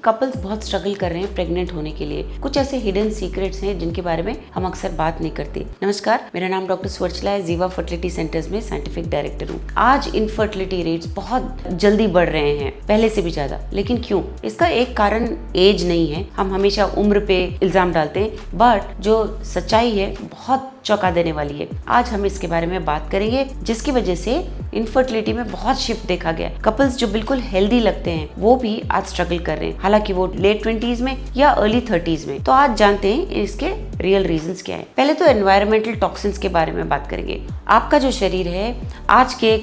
Couples बहुत struggle कर रहे हैं प्रेग्नेंट होने के लिए। कुछ ऐसे हिडन सीक्रेट्स हैं जिनके बारे में हम अक्सर बात नहीं करते। नमस्कार, मेरा नाम डॉक्टर स्वर्चला है, जीवा फर्टिलिटी सेंटर्स में साइंटिफिक डायरेक्टर हूँ। आज इनफर्टिलिटी रेट्स बहुत जल्दी बढ़ रहे हैं, पहले से भी ज्यादा। लेकिन क्यों? इसका एक कारण एज नहीं है। हम हमेशा उम्र पे इल्जाम डालते हैं, बट जो सच्चाई है बहुत चौंका देने वाली है। आज हम इसके बारे में बात करेंगे, जिसकी वजह से इनफर्टिलिटी में बहुत शिफ्ट देखा गया। कपल्स जो बिल्कुल हेल्दी लगते हैं वो भी आज स्ट्रगल कर रहे हैं, हालांकि वो लेट 20s में या अर्ली 30s में। तो आज जानते हैं इसके रियल रीजंस क्या है। पहले तो एनवायरमेंटल टॉक्सिन्स के बारे में बात करेंगे। आपका जो शरीर है आज के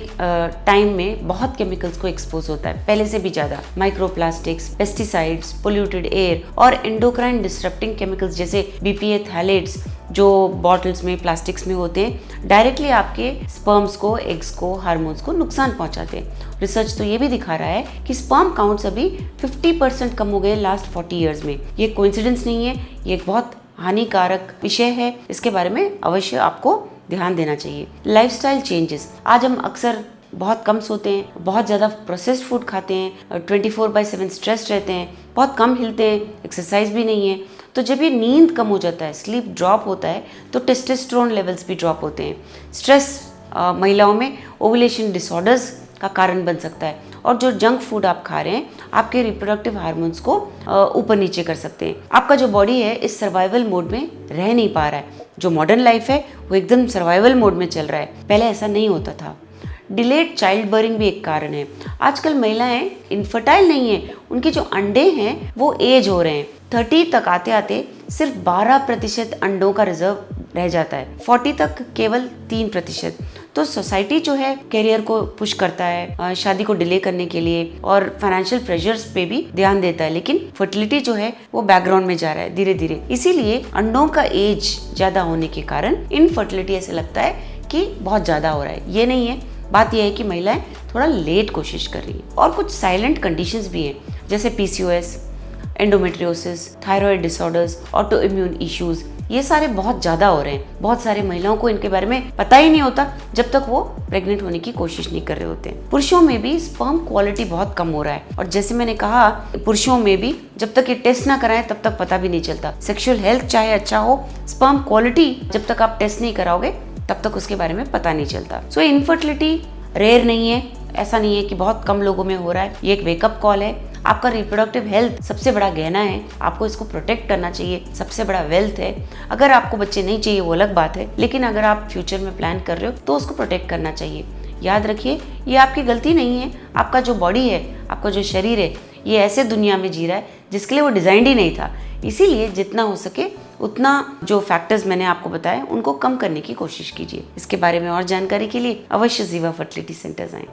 टाइम में बहुत केमिकल्स को एक्सपोज होता है, पहले से भी ज्यादा। माइक्रोप्लास्टिक्स, पेस्टिसाइड्स, पोल्यूटेड एयर और एंडोक्राइन डिस्टरप्टिंग केमिकल्स जैसे BPA, थैलेट्स जो बॉटल्स में, प्लास्टिक्स में होते हैं, डायरेक्टली आपके स्पर्म्स को, एग्स को, हार्मोन्स को नुकसान पहुंचाते हैं। रिसर्च तो ये भी दिखा रहा है कि स्पर्म काउंट्स अभी 50% कम हो गए लास्ट 40 ईयर्स में। ये कोइंसिडेंस नहीं है, ये एक बहुत हानिकारक विषय है। इसके बारे में अवश्य आपको ध्यान देना चाहिए। Lifestyle changes. आज हम अक्सर बहुत कम सोते हैं, बहुत ज़्यादा प्रोसेस्ड फूड खाते हैं, 24/7 स्ट्रेस रहते हैं, बहुत कम हिलते हैं, एक्सरसाइज भी नहीं है। तो जब ये नींद कम हो जाता है, स्लीप ड्रॉप होता है, तो टेस्टोस्टेरोन लेवल्स भी ड्रॉप होते हैं। स्ट्रेस महिलाओं में ओवुलेशन डिसऑर्डर्स का कारण बन सकता है। और जो जंक फूड आप खा रहे हैं आपके रिप्रोडक्टिव हार्मोन्स को ऊपर नीचे कर सकते हैं। आपका जो बॉडी है इस सर्वाइवल मोड में रह नहीं पा रहा है। जो मॉडर्न लाइफ है वो एकदम सर्वाइवल मोड में चल रहा है, पहले ऐसा नहीं होता था। डिलेड चाइल्ड बर्थिंग भी एक कारण है। आजकल महिलाएं इनफर्टाइल नहीं है, उनके जो अंडे हैं वो एज हो रहे हैं। 30 तक आते आते सिर्फ 12% अंडों का रिजर्व रह जाता है, 40 तक केवल 3%। तो सोसाइटी जो है करियर को पुश करता है, शादी को डिले करने के लिए और फाइनेंशियल प्रेशर्स पे भी ध्यान देता है, लेकिन फर्टिलिटी जो है वो बैकग्राउंड में जा रहा है धीरे धीरे। इसीलिए अंडों का एज ज्यादा होने के कारण इनफर्टिलिटी ऐसे लगता है कि बहुत ज्यादा हो रहा है। ये नहीं है, बात यह है कि महिलाएं थोड़ा लेट कोशिश कर रही हैं। और कुछ साइलेंट कंडीशंस भी हैं, जैसे PCOS, endometriosis, thyroid disorders, auto immune issues. ये सारे बहुत ज़्यादा हो रहे हैं। बहुत सारे महिलाओं को इनके बारे में पता ही नहीं होता जब तक वो प्रेग्नेंट होने की कोशिश नहीं कर रहे होते हैं। पुरुषों में भी स्पर्म क्वालिटी बहुत कम हो रहा है, और जैसे मैंने कहा पुरुषों में भी जब तक ये टेस्ट ना कराएं तब तक पता भी नहीं चलता। सेक्सुअल हेल्थ चाहे अच्छा हो, स्पर्म क्वालिटी जब तक आप टेस्ट नहीं कराओगे तब तक उसके बारे में पता नहीं चलता। सो इनफर्टिलिटी रेयर नहीं है, ऐसा नहीं है कि बहुत कम लोगों में हो रहा है। ये एक वेकअप कॉल है। आपका रिप्रोडक्टिव हेल्थ सबसे बड़ा गहना है, आपको इसको प्रोटेक्ट करना चाहिए, सबसे बड़ा वेल्थ है। अगर आपको बच्चे नहीं चाहिए वो अलग बात है, लेकिन अगर आप फ्यूचर में प्लान कर रहे हो तो उसको प्रोटेक्ट करना चाहिए। याद रखिए, ये आपकी गलती नहीं है। आपका जो बॉडी है, आपका जो शरीर है, ये ऐसे दुनिया में जी रहा है जिसके लिए वो डिजाइंड ही नहीं था। इसीलिए जितना हो सके उतना जो फैक्टर्स मैंने आपको बताए उनको कम करने की कोशिश कीजिए। इसके बारे में और जानकारी के लिए अवश्य जीवा फर्टिलिटी सेंटर्स आएं।